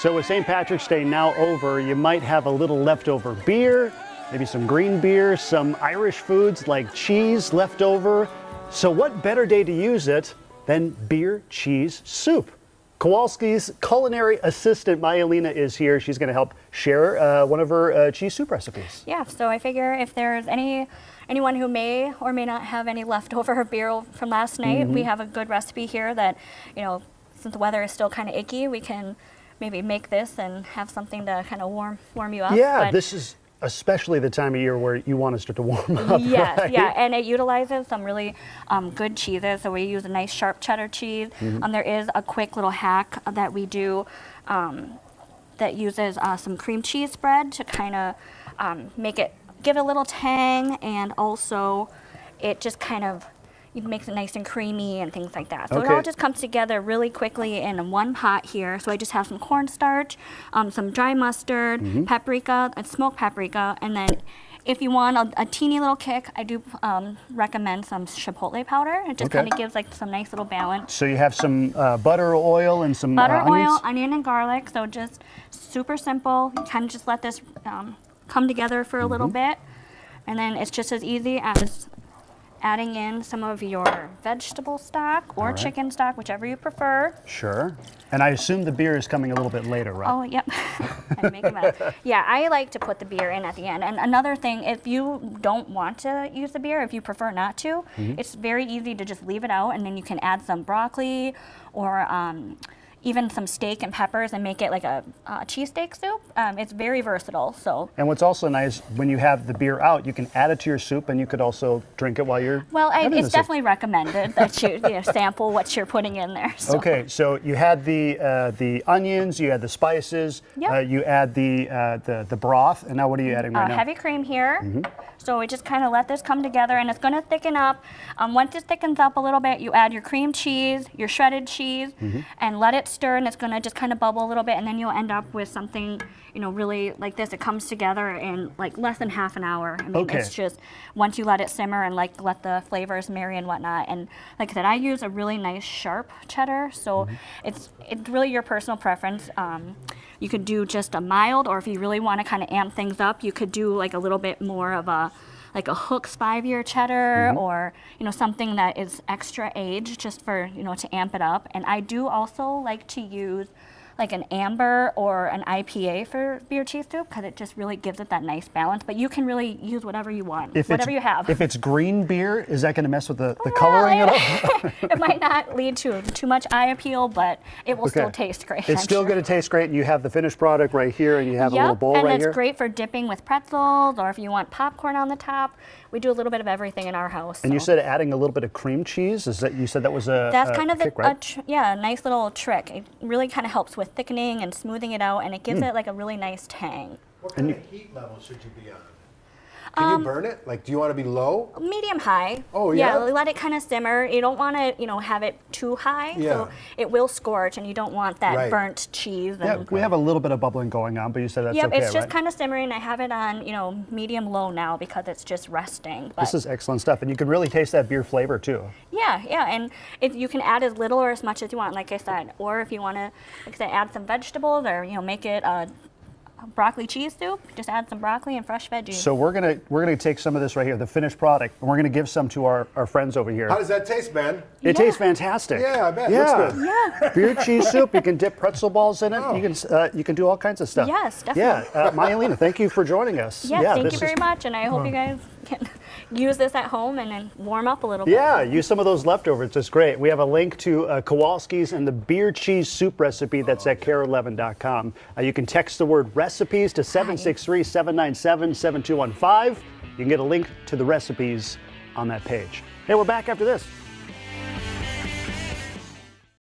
So with St. Patrick's Day now over, you might have a little leftover beer, maybe some green beer, some Irish foods like cheese left over. So what better day to use it than beer cheese soup? Kowalski's culinary assistant, Myelina, is here. She's going to help share one of her cheese soup recipes. Yeah, so I figure if there's anyone who may or may not have any leftover beer from last night, we have a good recipe here that, since the weather is still kind of icky, we can maybe make this and have something to kind of warm you up. Yeah, this is especially the time of year where you want to start to warm up. Yes, right? yeah, and it utilizes some really good cheeses. So we use a nice sharp cheddar cheese. There is a quick little hack that we do that uses some cream cheese spread to kind of give it a little tang, and also it just kind of makes it nice and creamy and things like that. So it all just comes together really quickly in one pot here. So I just have some cornstarch, some dry mustard, paprika, and smoked paprika, and then if you want a teeny little kick, I do recommend some chipotle powder. It just kind of gives like some nice little balance. So you have some butter, oil, and some butter, onions? oil, onion, and garlic. So just super simple. You kind of just let this come together for a little bit, and then it's just as easy as adding in some of your vegetable stock or chicken stock, whichever you prefer. Sure. And I assume the beer is coming a little bit later, right? Oh, yep. I make it up. Yeah, I like to put the beer in at the end. And another thing, if you don't want to use the beer, if you prefer not to, it's very easy to just leave it out, and then you can add some broccoli or even some steak and peppers and make it like a cheesesteak soup. It's very versatile. So. And what's also nice, when you have the beer out, you can add it to your soup, and you could also drink it while you're it's definitely recommended that you sample what you're putting in there. So. Okay, so you had the onions, you had the spices, you add the broth, and now what are you adding right now? Heavy cream here. So we just kind of let this come together, and it's going to thicken up. Once it thickens up a little bit, you add your cream cheese, your shredded cheese, and let it stir, and it's going to just kind of bubble a little bit, and then you'll end up with something, really like this. It comes together in like less than half an hour. I mean, it's just once you let it simmer and let the flavors marry and whatnot. And like I said, I use a really nice sharp cheddar, so it's really your personal preference. You could do just a mild, or if you really want to kind of amp things up, you could do like a little bit more of a Hook's 5-year cheddar, or something that is extra aged, just for to amp it up. And I do also like to use like an amber or an IPA for beer cheese soup, because it just really gives it that nice balance. But you can really use whatever you want, whatever you have. If it's green beer, is that going to mess with the coloring at all? It might not lead to too much eye appeal, but it will still taste great. It's still going to taste great, and you have the finished product right here, and you have a little bowl right here. And it's great for dipping with pretzels, or if you want popcorn on the top. We do a little bit of everything in our house. And you said adding a little bit of cream cheese. You said that was a trick, right? A nice little trick. It really kind of helps with thickening and smoothing it out, and it gives it like a really nice tang. What kind of heat level should you be on? Can you burn it? Like, do you want to be low? Medium high. Oh, yeah? Yeah, let it kind of simmer. You don't want to, have it too high, so it will scorch, and you don't want that burnt cheese. Yeah, we have a little bit of bubbling going on, but you said that's okay, it's just kind of simmering. I have it on, medium low now, because it's just resting. But this is excellent stuff, and you can really taste that beer flavor too. Yeah, and you can add as little or as much as you want, like I said. Or if you want to, like I said, add some vegetables, or make it a broccoli cheese soup, just add some broccoli and fresh veggies. So we're gonna take some of this right here, the finished product, and we're gonna give some to our friends over here. How does that taste, man? It tastes fantastic. Yeah, I bet. Looks good. Yeah. Beer cheese soup. You can dip pretzel balls in it. You can do all kinds of stuff. Yes, definitely. Yeah, Myelina, thank you for joining us. Yes, thank you very much, and I hope you guys can use this at home and then warm up a little bit. Yeah, use some of those leftovers. It's great. We have a link to Kowalski's and the beer cheese soup recipe that's at care11.com. You can text the word recipes to 763-797-7215. You can get a link to the recipes on that page. Hey, we're back after this.